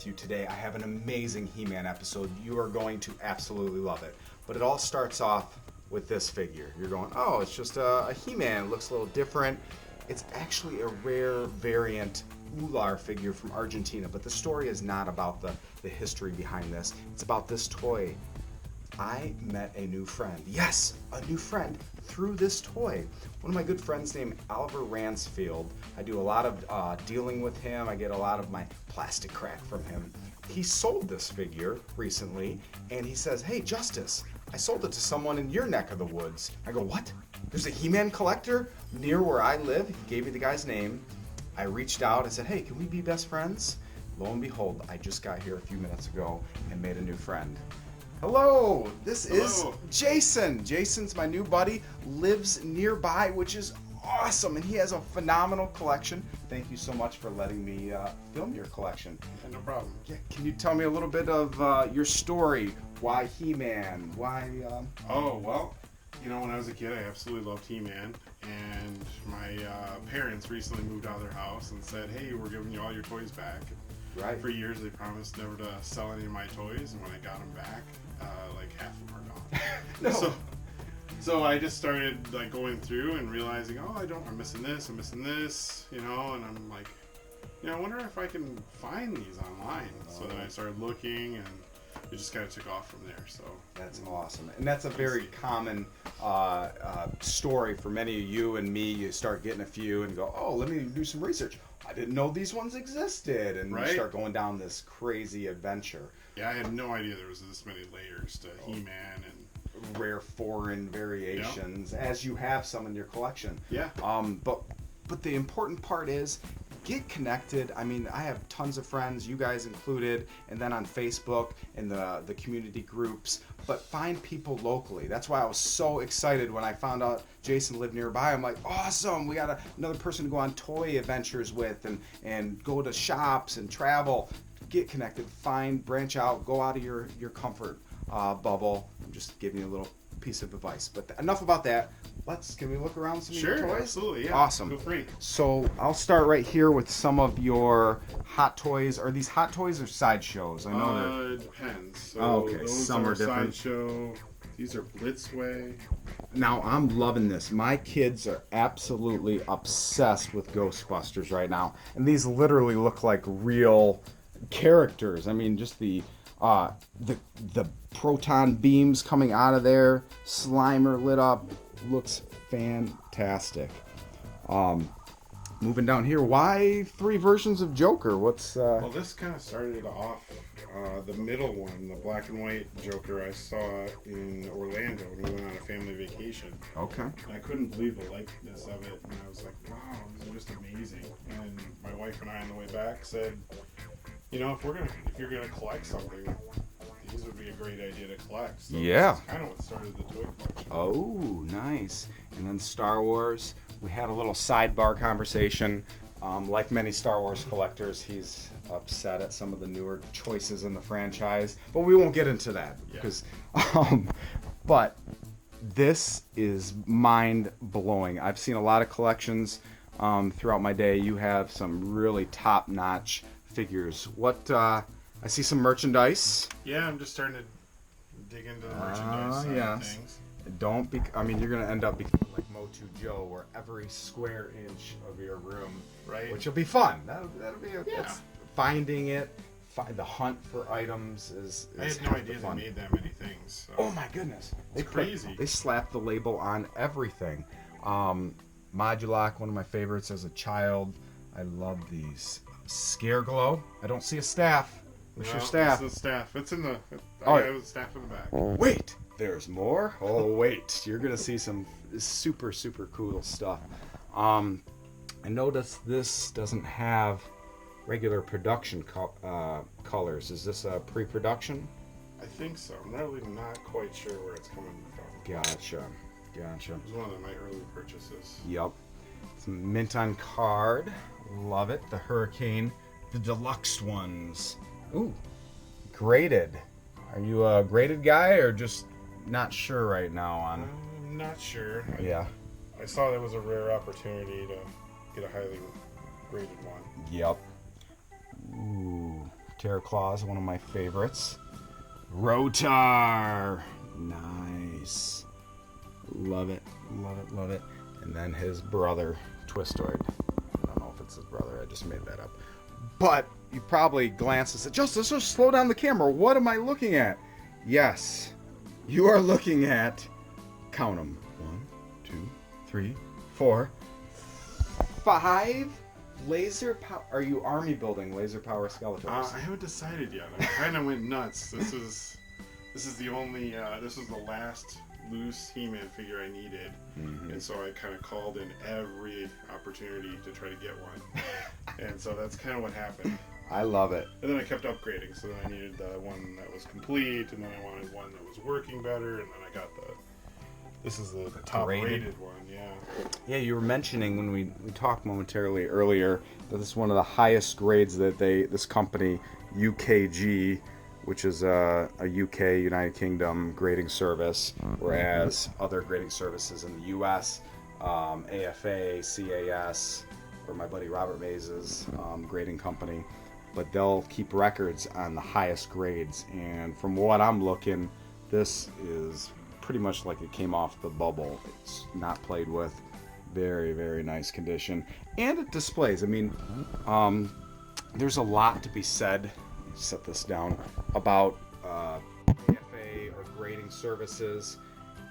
with you today. I have an amazing He-Man episode. You are going to absolutely love it. But it all starts off with this figure. You're going, oh, it's just a He-Man. It looks a little different. It's actually a rare variant Ular figure from Argentina, but the story is not about the history behind this. It's about this toy. I met a new friend. Yes, a new friend through this toy. One of my good friends named Oliver Ransfield. I do a lot of dealing with him. I get a lot of my plastic crack from him. He sold this figure recently, and he says, hey, Justice, I sold it to someone in your neck of the woods. I go, what? There's a He-Man collector near where I live? He gave me the guy's name. I reached out. I said, hey, can we be best friends? Lo and behold, I just got here a few minutes ago and made a new friend. Hello, this is Jason. Jason's my new buddy, lives nearby, which is awesome, and he has a phenomenal collection. Thank you so much for letting me film your collection. Yeah, no problem. Yeah, can you tell me a little bit of your story? Why He-Man? Why? Oh, well, you know, when I was a kid, I absolutely loved He-Man, and my parents recently moved out of their house and said, hey, we're giving you all your toys back. Right. For years, they promised never to sell any of my toys, and when I got them back, like half of them are gone. No. So I just started like going through and realizing, oh, I'm missing this, you know, and I'm like, you know, I wonder if I can find these online. So then I started looking, and it just kind of took off from there. So that's awesome, and that's a very common story for many of you and me. You start getting a few and go, oh, let me do some research. I didn't know these ones existed, and you start going down this crazy adventure. Yeah, I had no idea there was this many layers to He-Man and rare foreign variations, as you have some in your collection. Yeah. But the important part is get connected. I mean, I have tons of friends, you guys included, and then on Facebook and the community groups, but find people locally. That's why I was so excited when I found out Jason lived nearby. I'm like, awesome, we got another person to go on toy adventures with and go to shops and travel. Get connected, branch out, go out of your comfort bubble. I'm just giving you a little piece of advice. But enough about that. Can we look around some of your toys? Sure, absolutely, yeah. Awesome. Feel free. So I'll start right here with some of your Hot Toys. Are these Hot Toys or Sideshows? I know it depends. So okay, those some are different. Sideshow. These are Blitzway. Now I'm loving this. My kids are absolutely obsessed with Ghostbusters right now, and these literally look like real characters. I mean, just the proton beams coming out of there, Slimer lit up, looks fantastic. Moving down here, why 3 versions of Joker? What's Well, this kind of started off the middle one, the black and white Joker I saw in Orlando when we went on a family vacation. Okay. And I couldn't believe the likeness of it, and I was like, wow, these are just amazing. And my wife and I on the way back said, you know, if you're gonna collect something, these would be a great idea to collect. So yeah. That's kind of what started the toy collection. Oh, nice. And then Star Wars. We had a little sidebar conversation. Like many Star Wars collectors, he's upset at some of the newer choices in the franchise, but we won't get into that because. But this is mind-blowing. I've seen a lot of collections throughout my day. You have some really top-notch figures. I see some merchandise. Yeah, I'm just starting to dig into the merchandise side of things. You're going to end up becoming like Motu Joe, where every square inch of your room, which will be fun. That'll be finding it. The hunt for items is I had no idea they made that many things. So. Oh my goodness. It's crazy. They slapped the label on everything. Modulac, one of my favorites as a child. I love these. Scare Glow. I don't see a staff. Where's your staff? It's the staff. It's in the... I have the staff in the back. Wait! There's more? Oh, wait. You're going to see some super, super cool stuff. I noticed this doesn't have regular production colors. Is this a pre-production? I think so. I'm really not quite sure where it's coming from. Gotcha. It was one of my early purchases. Yep. Some mint on card. Love it. The Hurricane. The deluxe ones. Ooh. Graded. Are you a graded guy or just not sure right now on... I'm not sure. I saw that was a rare opportunity to get a highly graded one. Yep. Ooh. Terror Claws, one of my favorites. Rotar. Nice. Love it, love it, love it. And then his brother, Twistoid. I don't know if it's his brother, I just made that up. But you probably glanced and said, just slow down the camera. What am I looking at? Yes, you are looking at, count them, 1, 2, 3, 4, 5 laser power. Are you army building laser power Skeletors? I haven't decided yet. I kind of went nuts. This is the only. This is the last loose He-Man figure I needed, and so I kind of called in every opportunity to try to get one, and so that's kind of what happened. I love it. And then I kept upgrading, so then I needed the one that was complete, and then I wanted one that was working better, and then I got the. This is the top rated one, yeah. Yeah, you were mentioning when we talked momentarily earlier that this is one of the highest grades that this company, UKG, which is a UK, United Kingdom grading service, whereas other grading services in the US, AFA, CAS, or my buddy Robert Mays' grading company, but they'll keep records on the highest grades, and from what I'm looking, this is pretty much like it came off the bubble. It's not played with. Very, very nice condition. And it displays. I mean, there's a lot to be said, set this down, about AFA or grading services.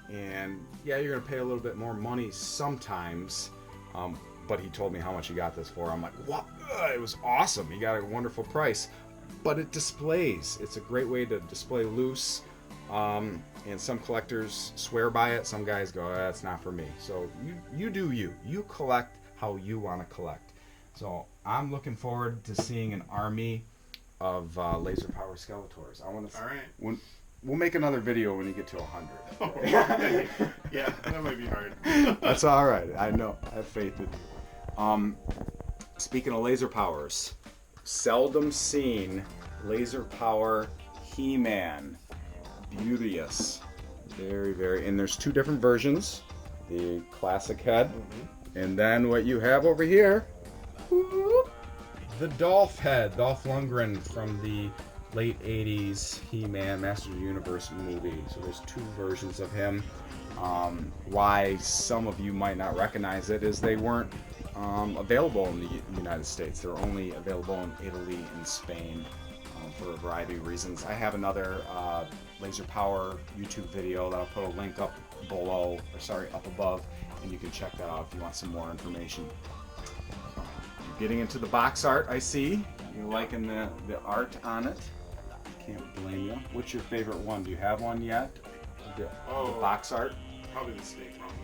And yeah, you're going to pay a little bit more money sometimes. But he told me how much he got this for. I'm like, what? It was awesome. He got a wonderful price. But it displays. It's a great way to display loose. And some collectors swear by it. Some guys go, that's not for me. So you do you. You collect how you want to collect. So I'm looking forward to seeing an army of laser power Skeletors. I want to. All right. We'll make another video when you get to 100. Oh, yeah, that might be hard. That's all right. I know. I have faith in you. Speaking of laser powers, seldom seen laser power He-Man. Beauteous. Very, very. And there's two different versions. The classic head. And then what you have over here, whoop, the Dolph head. Dolph Lundgren from the late 80s He-Man Masters of the Universe movie. So there's two versions of him. Why some of you might not recognize it is they weren't available in the United States. They're only available in Italy and Spain for a variety of reasons. I have another laser power YouTube video that I'll put a link up below, or sorry, up above, and you can check that out if you want some more information. You're getting into the box art, I see. You're liking the art on it. Can't blame you. What's your favorite one? Do you have one yet? The box art? Probably the snake one.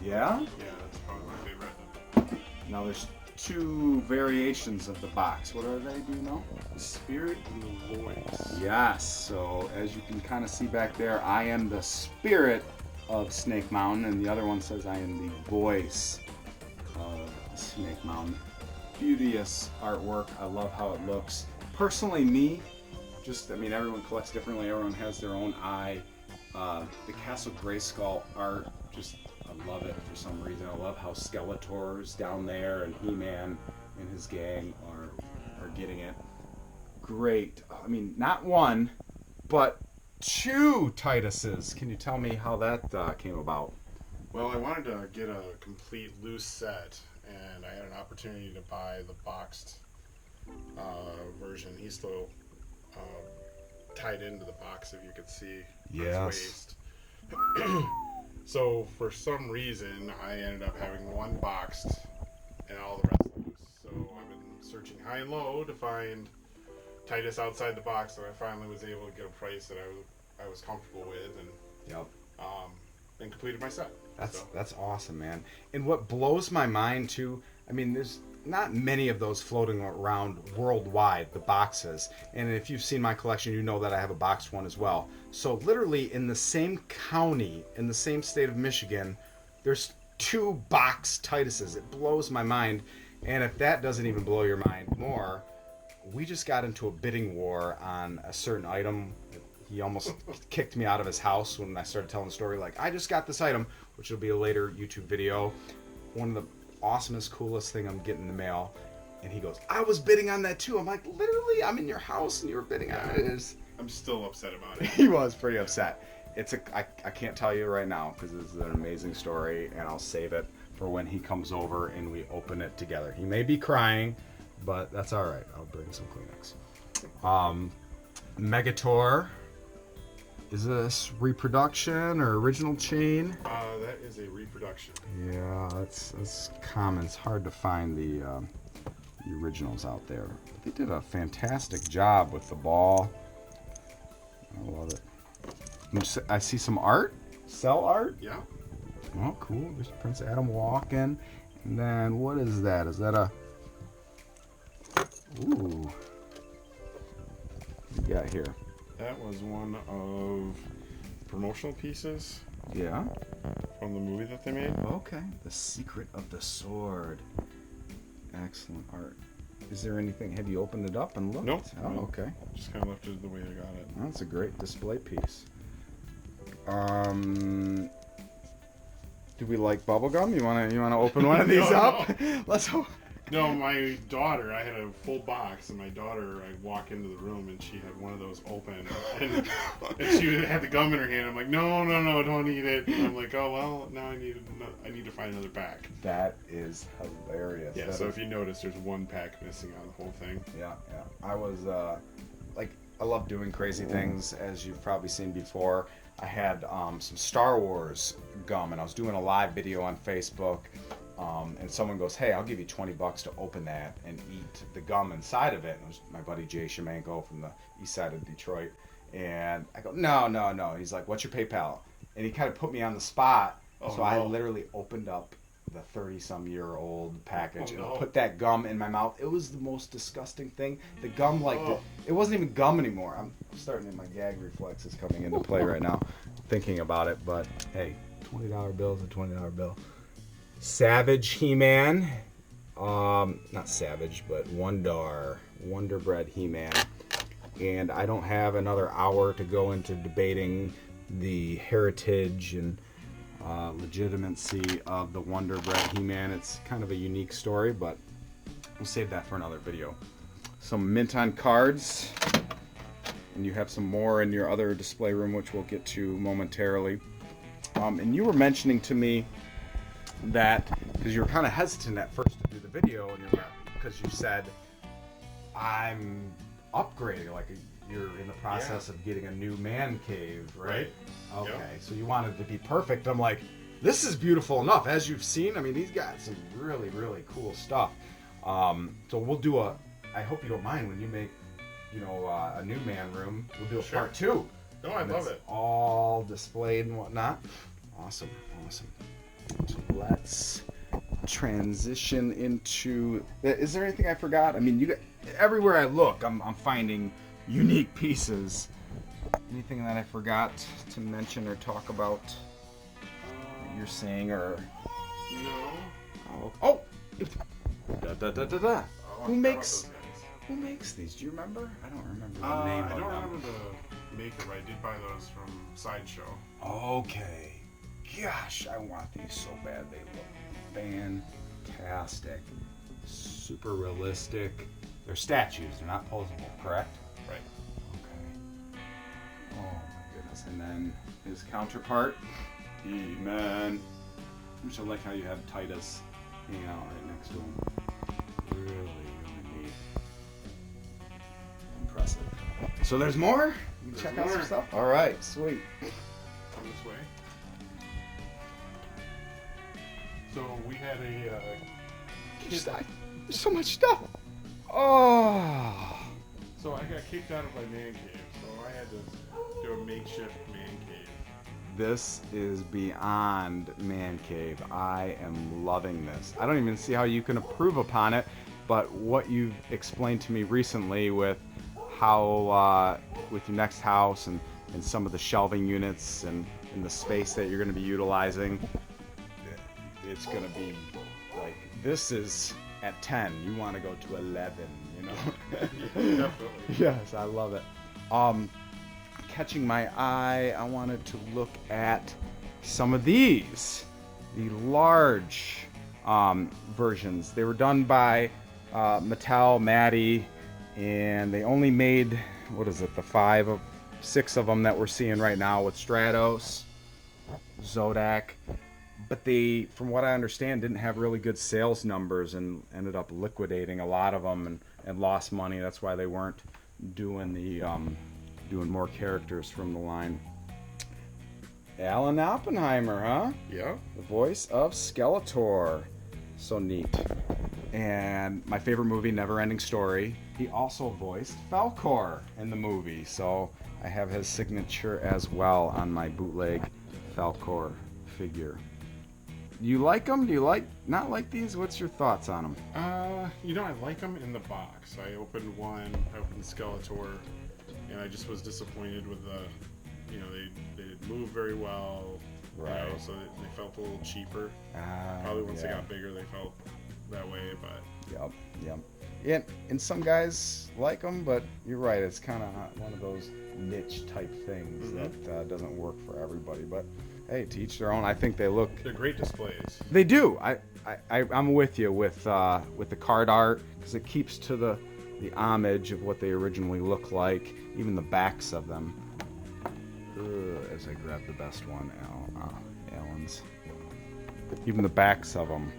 Yeah? Yeah, that's probably my favorite. Now there's two variations of the box. What are they, do you know? The spirit and the voice. Yes, so as you can kind of see back there, I am the spirit of Snake Mountain, and the other one says I am the voice of Snake Mountain. Beauteous artwork. I love how it looks. Personally, everyone collects differently. Everyone has their own eye. The Castle Grayskull art, I love it for some reason. I love how Skeletors down there and He-Man and his gang are getting it. Great. I mean, not one, but two Tituses. Can you tell me how that came about? Well, I wanted to get a complete loose set, and I had an opportunity to buy the boxed version. He's still tied into the box, if you could see his waist. So for some reason, I ended up having one boxed and all the rest loose. So I've been searching high and low to find Titus outside the box, and I finally was able to get a price that I was comfortable with, and then completed my set. That's awesome, man. And what blows my mind too, I mean, there's not many of those floating around worldwide, the boxes. And if you've seen my collection, you know that I have a boxed one as well. So literally in the same county, in the same state of Michigan, there's two boxed Tituses. It blows my mind. And if that doesn't even blow your mind more, we just got into a bidding war on a certain item. He almost kicked me out of his house when I started telling the story, like, I just got this item, which will be a later YouTube video. One of the awesomest, coolest thing I'm getting in the mail. And he goes, I was bidding on that too. I'm like, literally, I'm in your house and you were bidding on it. I'm still upset about it. He was pretty upset. I can't tell you right now because it's an amazing story, and I'll save it for when he comes over and we open it together. He may be crying, but that's all right. I'll bring some Kleenex. Megator. Is this reproduction or original chain? That is a reproduction. Yeah, that's common. It's hard to find the originals out there. But they did a fantastic job with the ball. I love it. I see some art. Cell art? Yeah. Oh, cool. There's Prince Adam walking. And then what is that? Is that a... Ooh. What you got here? That was one of promotional pieces. Yeah. From the movie that they made. Okay. The Secret of the Sword. Excellent art. Is there anything? Have you opened it up and looked? Nope. Oh, okay. Just kind of left it the way I got it. That's a great display piece. Do we like bubblegum? You wanna open one of these up? Let's hope. No, my daughter, I had a full box, and my daughter, I walk into the room, and she had one of those open, and she had the gum in her hand. I'm like, no, don't eat it. And I'm like, oh, well, now I need to find another pack. That is hilarious. Yeah, so if you notice, there's one pack missing on the whole thing. Yeah. I was, I love doing crazy things, as you've probably seen before. I had some Star Wars gum, and I was doing a live video on Facebook. And someone goes, hey, I'll give you $20 to open that and eat the gum inside of it. And it was my buddy Jay Shemanko from the east side of Detroit. And I go, no. He's like, what's your PayPal? And he kind of put me on the spot. I literally opened up the 30-some-year-old package and put that gum in my mouth. It was the most disgusting thing. The gum, it wasn't even gum anymore. I'm starting to, my gag reflex is coming into play right now, thinking about it. But, hey, $20 bill is a $20 bill. Savage He-Man, not Savage, but Wonder Bread He-Man, and I don't have another hour to go into debating the heritage and legitimacy of the Wonder Bread He-Man. It's kind of a unique story, but we'll save that for another video. Some mint on cards, and you have some more in your other display room, which we'll get to momentarily. And you were mentioning to me that, because you were kind of hesitant at first to do the video, and because you said, I'm upgrading, like you're in the process of getting a new man cave, right? Okay, so you wanted to be perfect. I'm like, this is beautiful enough. As you've seen, I mean, he's got some really, really cool stuff. So we'll do I hope you don't mind when you make, a new man room, we'll do a part 2. No, I love it. All displayed and whatnot. Awesome. So let's transition into. Is there anything I forgot? I mean, everywhere I look, I'm finding unique pieces. Anything that I forgot to mention or talk about? You're saying or? No. Oh. Who makes these? Do you remember? I don't remember the name. I don't remember the maker, but I did buy those from Sideshow. Okay. Gosh, I want these so bad. They look fantastic. Super realistic. They're statues. They're not posable, correct? Right. Okay. Oh my goodness. And then his counterpart, He-Man. Which I like how you have Titus hanging out right next to him. Really, really neat. Impressive. So there's more? You can check out some stuff? Alright, sweet. Come this way. So we had There's so much stuff. Oh. So I got kicked out of my man cave, so I had to do a makeshift man cave. This is beyond man cave. I am loving this. I don't even see how you can improve upon it, but what you've explained to me recently with how with your next house and some of the shelving units and the space that you're going to be utilizing, it's going to be like, this is at 10. You want to go to 11, Definitely. Yes, I love it. Catching my eye, I wanted to look at some of these, the large versions. They were done by Mattel, Maddie, and they only made, what is it, the 6 of them that we're seeing right now with Stratos, Zodak. But they, from what I understand, didn't have really good sales numbers and ended up liquidating a lot of them and lost money. That's why they weren't doing doing more characters from the line. Alan Oppenheimer, huh? Yeah. The voice of Skeletor. So neat. And my favorite movie, Neverending Story. He also voiced Falcor in the movie. So I have his signature as well on my bootleg Falcor figure. Do you like them? Do you not like these? What's your thoughts on them? I like them in the box. I opened Skeletor, and I just was disappointed with they didn't move very well. Right. So they felt a little cheaper. Probably once they got bigger, they felt that way, but... Yep. Yeah, and some guys like them, but you're right. It's kind of one of those niche type things that doesn't work for everybody. But hey, to each their own. I think they're great displays. They do. I'm with you with the card art, because it keeps to the homage of what they originally look like. Even the backs of them. As I grab the best one, Alan's. Even the backs of them.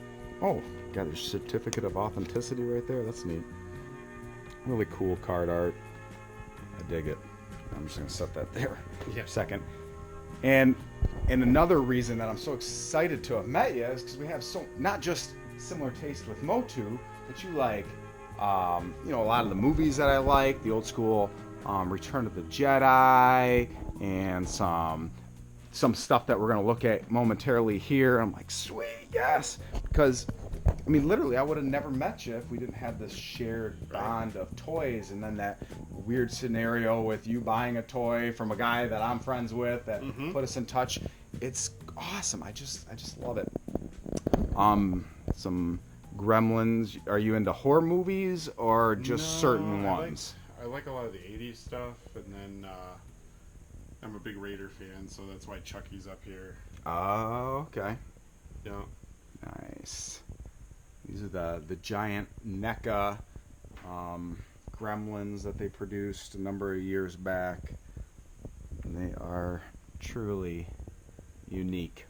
Oh, got a certificate of authenticity right there. That's neat. Really cool card art. I dig it. I'm just gonna set that there for a second. And another reason that I'm so excited to have met you is because we have not just similar taste with Motu, but you like a lot of the movies that I like, the old school Return of the Jedi, and some stuff that we're gonna look at momentarily here. I'm like, sweet, yes, because I mean, literally, I would have never met you if we didn't have this shared bond of toys, and then that weird scenario with you buying a toy from a guy that I'm friends with that put us in touch. It's awesome. I just love it. Some Gremlins. Are you into horror movies or just certain ones? I like a lot of the 80s stuff, and then I'm a big Raider fan, so that's why Chucky's up here. Oh, okay. Yeah. Nice. These are the giant Neca Gremlins that they produced a number of years back. And they are truly unique.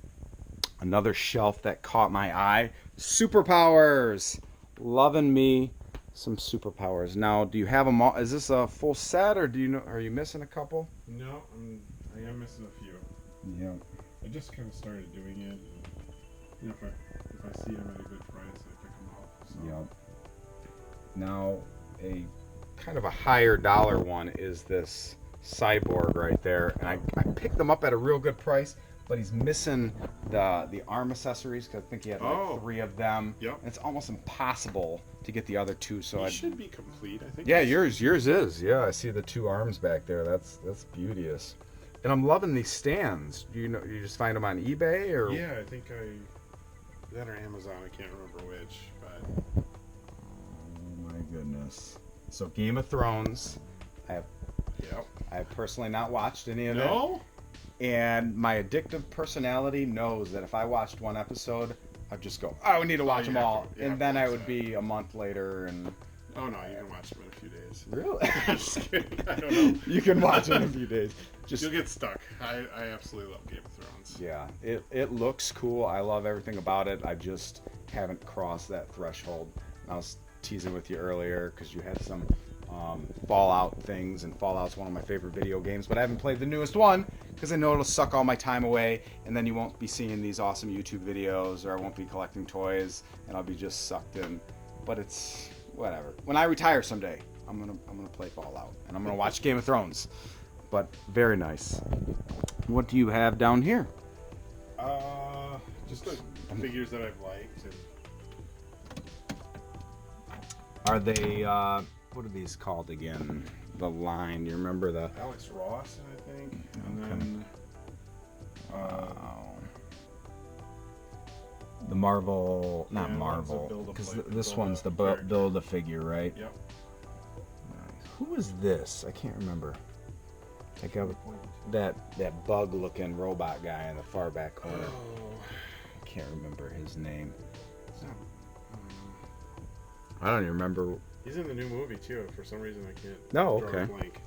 Another shelf that caught my eye. Superpowers! Loving me some Superpowers. Now, do you have them all? Is this a full set, or are you missing a couple? No, I am missing a few. Yeah. I just kind of started doing it. And, if I see them at a good price, I pick them up. So. Yep. Now, a kind of a higher dollar one is this Cyborg right there, and I picked them up at a real good price, but he's missing the arm accessories, because I think he had like 3 of them. Yep. And it's almost impossible to get the other 2. So it should be complete, I think. Yeah, yours is. Yeah, I see the 2 arms back there. That's beauteous. And I'm loving these stands. You just find them on eBay, or? Yeah, I think that or Amazon. I can't remember which, but. Oh my goodness. So Game of Thrones. I have personally not watched any of it. No? And my addictive personality knows that if I watched one episode, I'd just go, oh, we need to watch them all. And then I would be a month later and... Oh, no, you can watch them in a few days. Really? I'm just kidding. I don't know. You can watch them in a few days. You'll get stuck. I absolutely love Game of Thrones. Yeah, it looks cool. I love everything about it. I just haven't crossed that threshold. I was teasing with you earlier because you had some Fallout things, and Fallout's one of my favorite video games, but I haven't played the newest one because I know it'll suck all my time away, and then you won't be seeing these awesome YouTube videos, or I won't be collecting toys, and I'll be just sucked in. But it's whatever. When I retire someday, I'm gonna play Fallout, and I'm gonna watch Game of Thrones. But very nice. What do you have down here? Just the figures that I've liked. Are they what are these called again? The line. You remember the Alex Ross, I think, and then the Marvel, not Marvel, because this one's the Build-A-Figure, right? Yep. Nice. Who is this? I can't remember. Take out that bug-looking robot guy in the far back corner. Oh. I can't remember his name. I don't even remember. He's in the new movie too. For some reason, I can't. No, draw okay. a blank.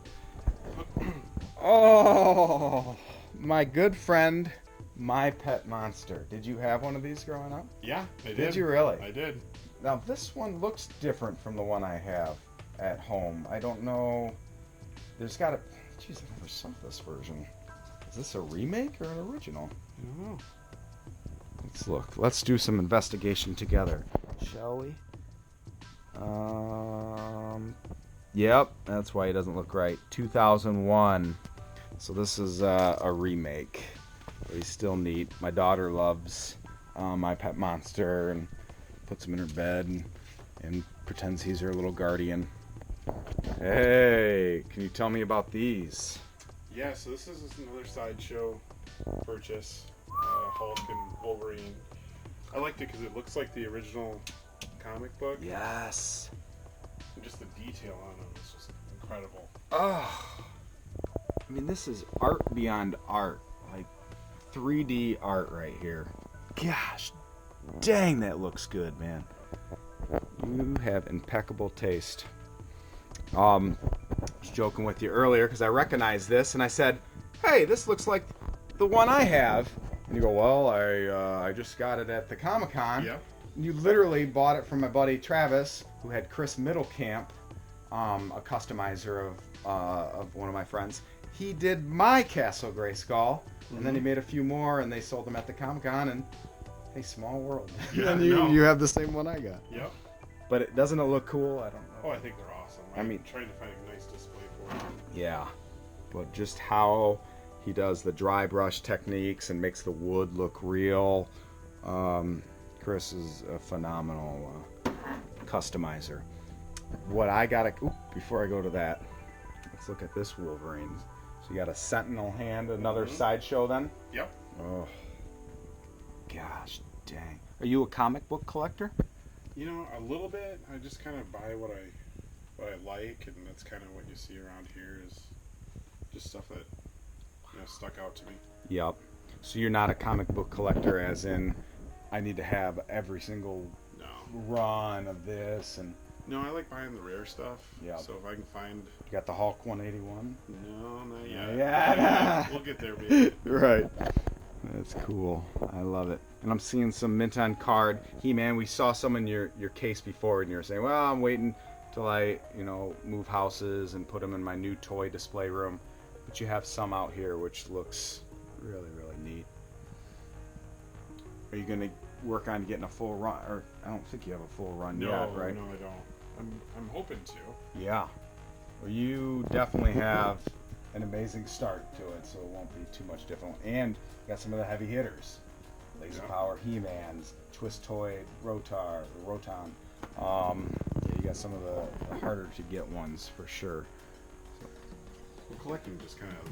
Oh, my good friend, My Pet Monster. Did you have one of these growing up? Yeah, I did. Did you really? I did. Now, this one looks different from the one I have at home. I don't know. There's got to... Jeez, I never saw this version. Is this a remake or an original? I don't know. Let's look. Let's do some investigation together, shall we? Yep, that's why he doesn't look right. 2001. So this is a remake. But he's still neat. My daughter loves My Pet Monster and puts him in her bed and pretends he's her little guardian. Hey, can you tell me about these? Yeah, so this is just another sideshow purchase. Hulk and Wolverine. I liked it because it looks like the original comic book. Yes. And just the detail on them is just incredible. Oh, I mean, this is art beyond art. Like 3D art right here. Gosh, dang, that looks good, man. You have impeccable taste. I was joking with you earlier because I recognized this and I said, hey, this looks like the one I have. And you go, well, I just got it at the Comic-Con. Yep. You literally bought it from my buddy Travis, who had Chris Middlecamp, a customizer of one of my friends. He did my Castle Grayskull, and then he made a few more, and they sold them at the Comic-Con, and hey, small world. Yeah, and you have the same one I got. Yep. But doesn't it look cool? I don't know. Oh, I think they're awesome. I'm trying to find a nice display for them. Yeah, but just how he does the dry brush techniques and makes the wood look real. Chris is a phenomenal customizer. What I gotta, before I go to that, let's look at this Wolverine. So you got a Sentinel hand, another sideshow then? Yep. Oh, gosh dang. Are you a comic book collector? You know, a little bit. I just kind of buy what I like, and that's kind of what you see around here is just stuff that stuck out to me. Yep. So you're not a comic book collector, as in I need to have every single run of this and. No, I like buying the rare stuff. Yeah. So if I can find. You got the Hulk 181? No, not yet. Yeah. We'll get there, baby. Right. That's cool. I love it. And I'm seeing some mint on card. He-Man, we saw some in your case before, and you were saying, well, I'm waiting till I, move houses and put them in my new toy display room. But you have some out here, which looks really, really neat. Are you going to work on getting a full run? Or I don't think you have a full run yet, right? No, I don't. I'm hoping to. Yeah. Well, you definitely have an amazing start to it, so it won't be too much different. And you got some of the heavy hitters. Laser Power He-Mans, Twist Toy Roton. You got some of the harder to get ones for sure. Well, collecting just kind of,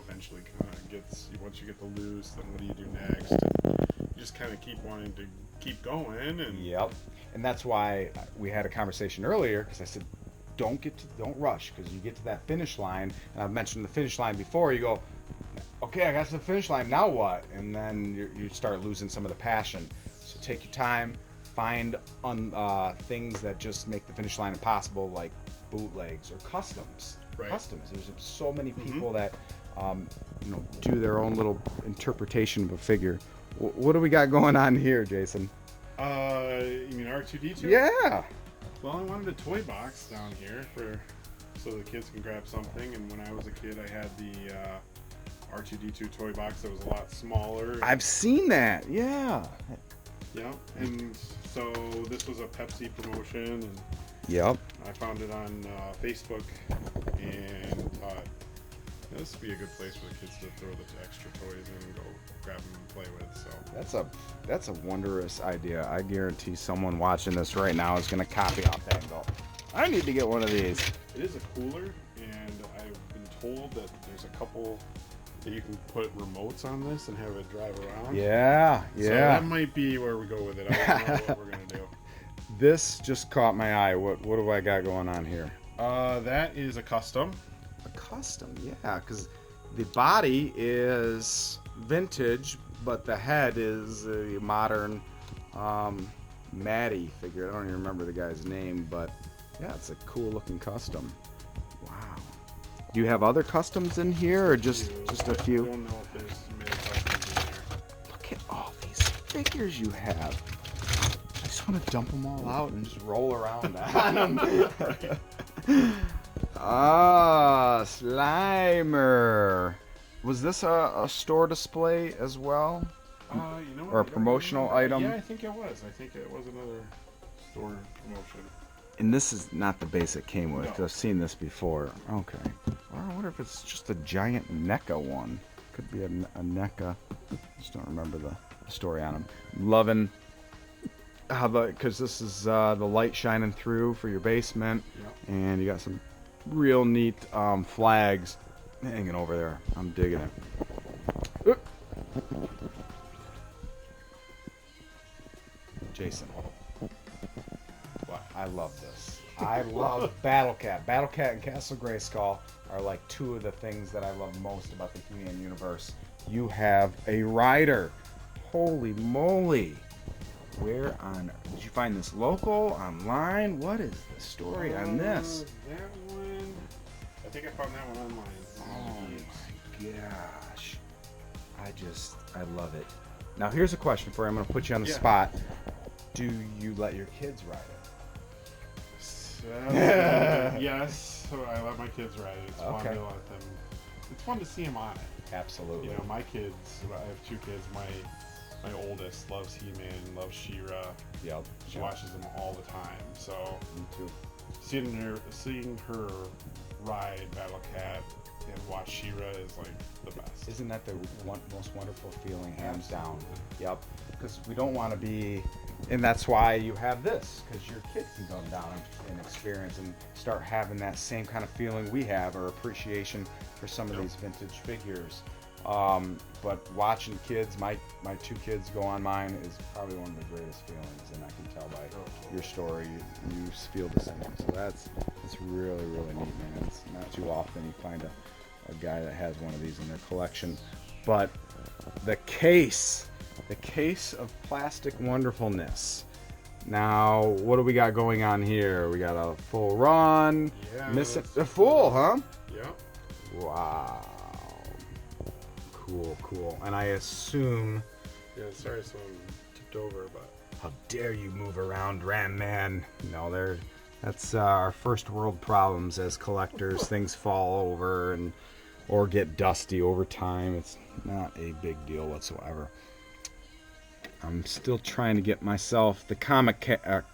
eventually kind of gets, once you get the loose, then what do you do next? And you just kind of keep wanting to keep going. And Yep. And that's why we had a conversation earlier, because I said, don't rush, because you get to that finish line, and I've mentioned the finish line before, you go, okay, I got to the finish line, now what? And then you start losing some of the passion. So take your time, find things that just make the finish line impossible, like bootlegs or customs. Right. Customs. There's so many people that do their own little interpretation of a figure. What do we got going on here, Jason? You mean R2d2? Yeah. Well, I wanted a toy box down here so the kids can grab something. And when I was a kid, I had the R2d2 Toy Box that was a lot smaller. I've seen that. Yeah. Yeah. And so this was a Pepsi promotion, and Yep. I found it on Facebook and thought this would be a good place for the kids to throw the extra toys in and go grab them and play with. So That's a wondrous idea. I guarantee someone watching this right now is going to copy off that and go, I need to get one of these. it is a cooler, and I've been told that there's a couple that you can put remotes on this and have it drive around. Yeah. So that might be where we go with it. I don't know what we're gonna do. This just caught my eye. What do I got going on here? That is a custom. A custom, yeah, because the body is vintage, but the head is a modern Maddie figure. I don't even remember the guy's name, but yeah, it's a cool looking custom. Wow. Do you have other customs in here, or just a few? I don't know if there's many customs in there. Look at all these figures you have. I just want to dump them all out and just roll around on them. Ah, Slimer. Was this a store display as well? You know what? Or a promotional item? Yeah, I think it was. I think it was another store promotion. And this is not the base it came with, 'cause No. I've seen this before. Okay. Well, I wonder if it's just a giant Neca one. Could be a Neca. Just don't remember the story on them. Loving how because this is the light shining through for your basement. Yep. And you got some real neat flags hanging over there. I'm digging it. Oop. Jason. What? I love this. I love Battle Cat. Battle Cat and Castle Grayskull are like two of the things that I love most about the He-Man universe. You have a rider. Holy moly. Where on did you find this local, online? What is the story on this? That one. I think I found that one online. Oh my gosh. I love it. Now here's a question for you. I'm going to put you on the spot. Do you let your kids ride it? Yes, I let my kids ride it. It's fun to let them. It's fun to see them on it. Absolutely. You know, my kids. I have two kids. My oldest loves He-Man, loves She-Ra. Yep. She watches them all the time. So Me too. seeing her ride Battle Cat and watch She-Ra is like the best. Isn't that the most wonderful feeling, hands down? Yep. Because we don't want to be, and that's why you have this, because your kids can come down and experience and start having that same kind of feeling we have, or appreciation for some of these vintage figures. But watching kids, my two kids go on mine is probably one of the greatest feelings, and I can tell by your story you feel the same. So that's really, really neat, man. It's not too often you find a guy that has one of these in their collection. But the case of plastic wonderfulness. Now, what do we got going on here? We got a full run. Yeah. Missing a full, huh? Yep. Wow. Cool. And I assume. Yeah, sorry, someone tipped over, but. How dare you move around, Ram Man? No, that's our first world problems as collectors. Things fall over or get dusty over time. It's not a big deal whatsoever. I'm still trying to get myself the Comet Cat. What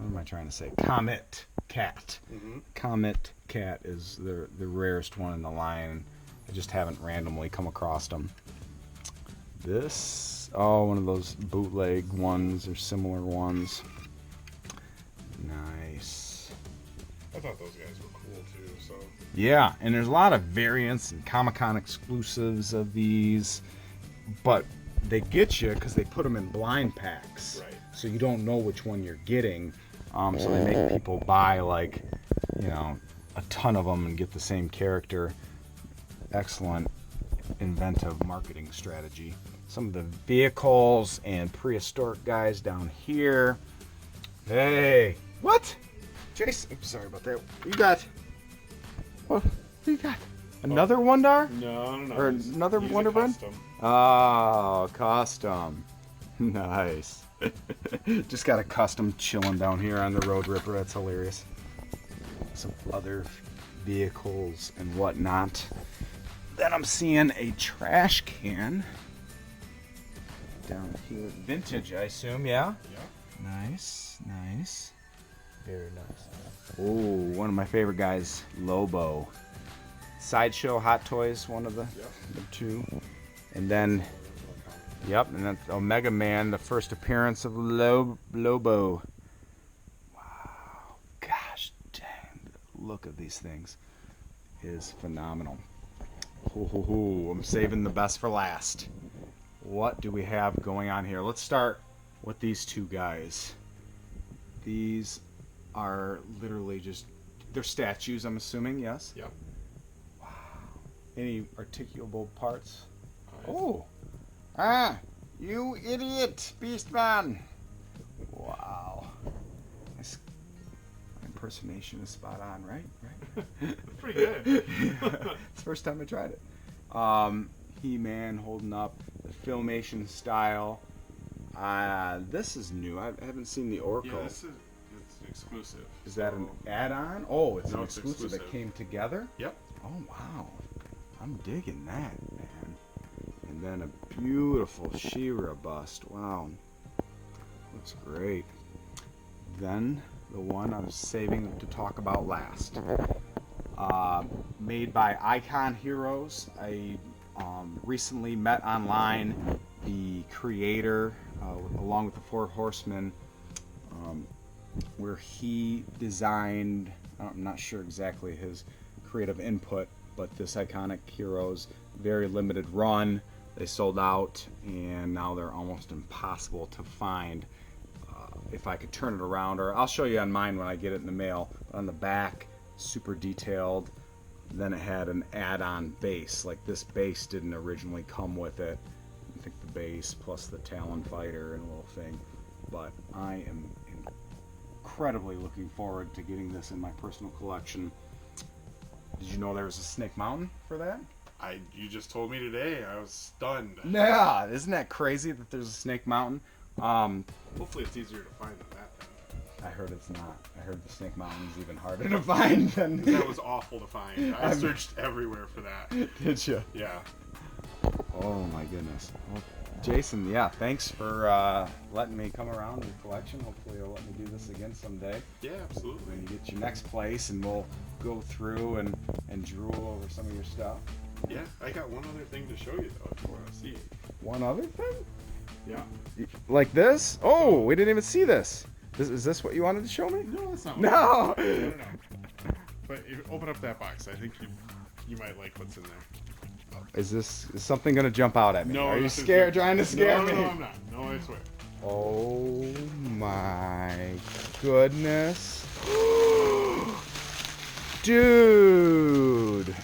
am I trying to say? Comet Cat. Mm-hmm. Comet Cat is the rarest one in the line. I just haven't randomly come across them. This, one of those bootleg ones or similar ones. Nice. I thought those guys were cool too, so. Yeah, and there's a lot of variants and Comic-Con exclusives of these, but they get you because they put them in blind packs. Right. So you don't know which one you're getting. So they make people buy like, a ton of them and get the same character. Excellent, inventive marketing strategy. Some of the vehicles and prehistoric guys down here. Hey, what? Jason, I'm sorry about that. You got, what do you got? Another Wondar? No. Or another He's a Wonder Bread? custom. Oh, custom. Nice. Just got a custom chilling down here on the Road Ripper. That's hilarious. Some other vehicles and whatnot. Then I'm seeing a trash can down here. Vintage, I assume, yeah? Yeah. Nice. Very nice. Oh, one of my favorite guys, Lobo. Sideshow Hot Toys, one of the two. And then, and that's Omega Man, the first appearance of Lobo. Wow. Gosh dang, the look of these things is phenomenal. I'm saving the best for last. What do we have going on here? Let's start with these two guys. These are literally they're statues, I'm assuming, yes? Yep. Wow. Any articulable parts? Oh. You idiot, Beastman! Wow. This impersonation is spot on, right? That's pretty good. It's the first time I tried it. He-Man holding up the Filmation style. This is new. I haven't seen the Orko. Yeah, it's exclusive. Is that an add-on? Oh, it's an No, it's exclusive that exclusive. came together? Yep. Oh, wow. I'm digging that, man. And then a beautiful She-Ra bust. Wow. Looks great. Then the one I was saving to talk about last. Made by Icon Heroes. I recently met online the creator along with the Four Horsemen, where he designed, I'm not sure exactly his creative input, but this Iconic Heroes very limited run. They sold out and now they're almost impossible to find. If I could turn it around, or I'll show you on mine when I get it in the mail. On the back, super detailed. Then it had an add-on base. Like this base didn't originally come with it. I think the base plus the Talon Fighter and a little thing. But I am incredibly looking forward to getting this in my personal collection. Did you know there was a Snake Mountain for that? You just told me today. I was stunned. Yeah, isn't that crazy that there's a Snake Mountain? Hopefully it's easier to find than that then. I heard it's not. I heard the Snake Mountain is even harder to find than... That was awful to find. I searched everywhere for that. Did you? Yeah. Oh my goodness. Well, Jason, yeah, thanks for letting me come around your collection. Hopefully you'll let me do this again someday. Yeah, absolutely. When you get your next place and we'll go through and drool over some of your stuff. Yeah, I got one other thing to show you though if you want to see. One other thing? Yeah. Like this? Oh, we didn't even see this. Is this what you wanted to show me? No, that's not. No. No. But if you open up that box, I think you might like what's in there. Is something gonna jump out at me? No. Are you scared? Trying to scare me? No, I'm not. No, I swear. Oh my goodness. Dude.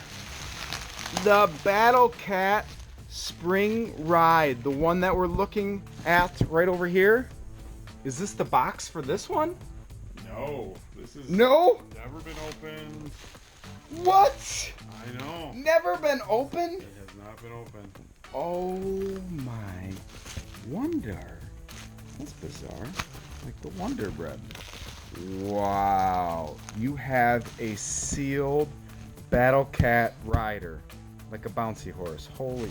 The Battle Cat Spring Ride. The one that we're looking at right over here. Is this the box for this one? No. This is No? never been opened. What? I know. Never been opened? It has not been opened. Oh my wonder. That's bizarre. Like the Wonder Bread. Wow. You have a sealed Battle Cat Rider. Like a bouncy horse. Holy.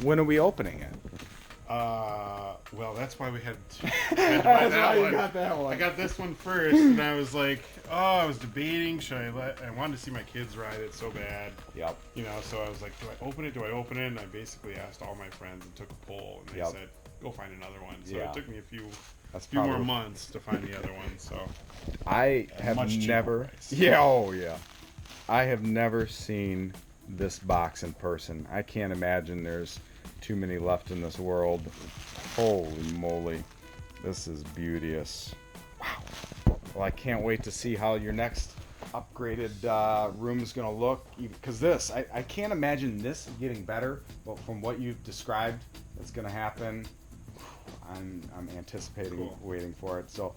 When are we opening it? Well, that's why we had to That's why you got that one. I got this one first, and I was like, I was debating, I wanted to see my kids ride it so bad. Yep. You know, so I was like, do I open it? And I basically asked all my friends and took a poll, and they said, go find another one. So Yeah. it took me a few probably more months to find the other one, so. I have Much cheaper never. price. Yeah, oh yeah. I have never seen this box in person. I can't imagine there's too many left in this world. Holy moly. This is beauteous. Wow. Well, I can't wait to see how your next upgraded room is going to look. Because this, I can't imagine this getting better. But from what you've described, it's going to happen. I'm anticipating, Cool. waiting for it. So,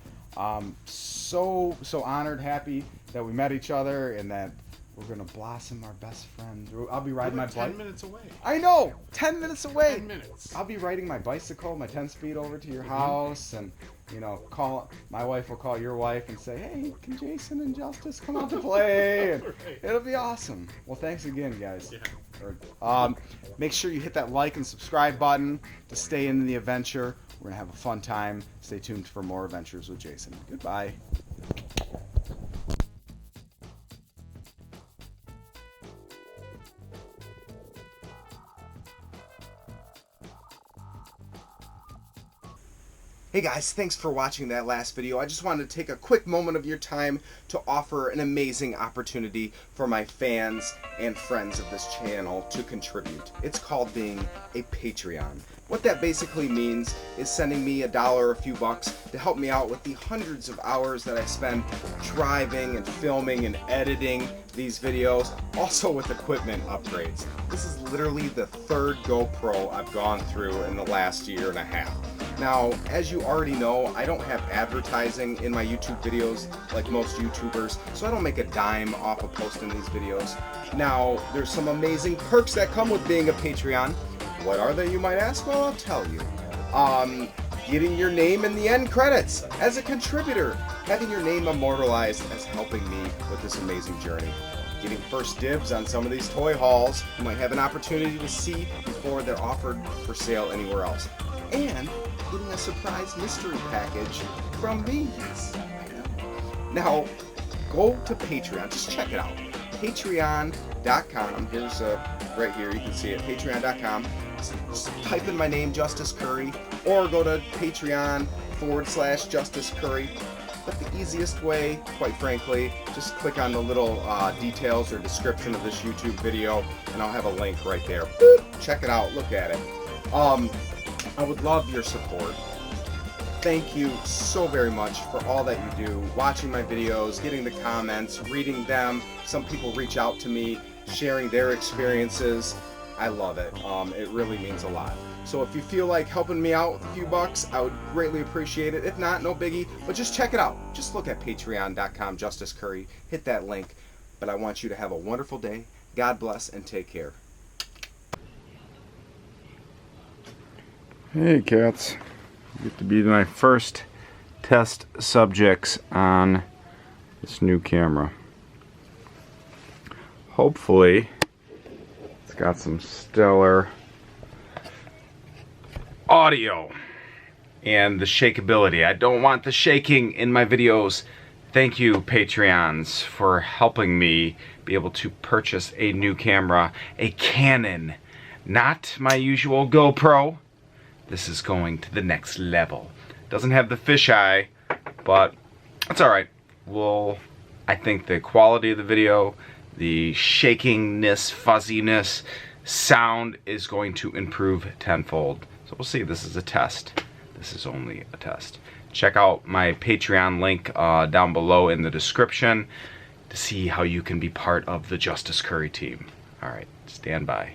so honored, happy that we met each other and that we're gonna blossom our best friend. I'll be riding my We're 10 bike. minutes away. I know, 10 minutes away. 10 minutes. I'll be riding my bicycle, my 10-speed over to your house, and call. My wife will call your wife and say, "Hey, can Jason and Justice come out to play?" And Right. it'll be awesome. Well, thanks again, guys. Yeah. Make sure you hit that like and subscribe button to stay in the adventure. We're gonna have a fun time. Stay tuned for more adventures with Jason. Goodbye. Hey guys, thanks for watching that last video. I just wanted to take a quick moment of your time to offer an amazing opportunity for my fans and friends of this channel to contribute. It's called being a Patreon. What that basically means is sending me $1 or a few bucks to help me out with the hundreds of hours that I spend driving and filming and editing these videos, also with equipment upgrades. This is literally the third GoPro I've gone through in the last year and a half. Now, as you already know, I don't have advertising in my YouTube videos like most YouTubers, so I don't make a dime off of posting these videos. Now, there's some amazing perks that come with being a Patreon. What are they, you might ask? Well, I'll tell you. Getting your name in the end credits as a contributor, having your name immortalized as helping me with this amazing journey. Getting first dibs on some of these toy hauls you might have an opportunity to see before they're offered for sale anywhere else. And getting a surprise mystery package from me. Yes, I know. Now, go to Patreon. Just check it out. Patreon.com. Here's right here. You can see it. Patreon.com. Just type in my name, Justice Curry, or go to Patreon/Justice Curry. But the easiest way, quite frankly, just click on the little details or description of this YouTube video, and I'll have a link right there. Boop. Check it out. Look at it. I would love your support. Thank you so very much for all that you do, watching my videos, getting the comments, reading them. Some people reach out to me, sharing their experiences. I love it. It really means a lot. So if you feel like helping me out with a few bucks, I would greatly appreciate it. If not, no biggie, but just check it out. Just look at patreon.com, Justice Curry. Hit that link. But I want you to have a wonderful day. God bless and take care. Hey cats, you get to be my first test subjects on this new camera. Hopefully it's got some stellar audio and the shakeability. I don't want the shaking in my videos. Thank you, Patreons, for helping me be able to purchase a new camera, a Canon, not my usual GoPro. This is going to the next level. Doesn't have the fisheye, but it's alright. I think the quality of the video, the shakiness, fuzziness, sound is going to improve tenfold. So we'll see. This is a test. This is only a test. Check out my Patreon link down below in the description to see how you can be part of the Justice Curry team. Alright, stand by.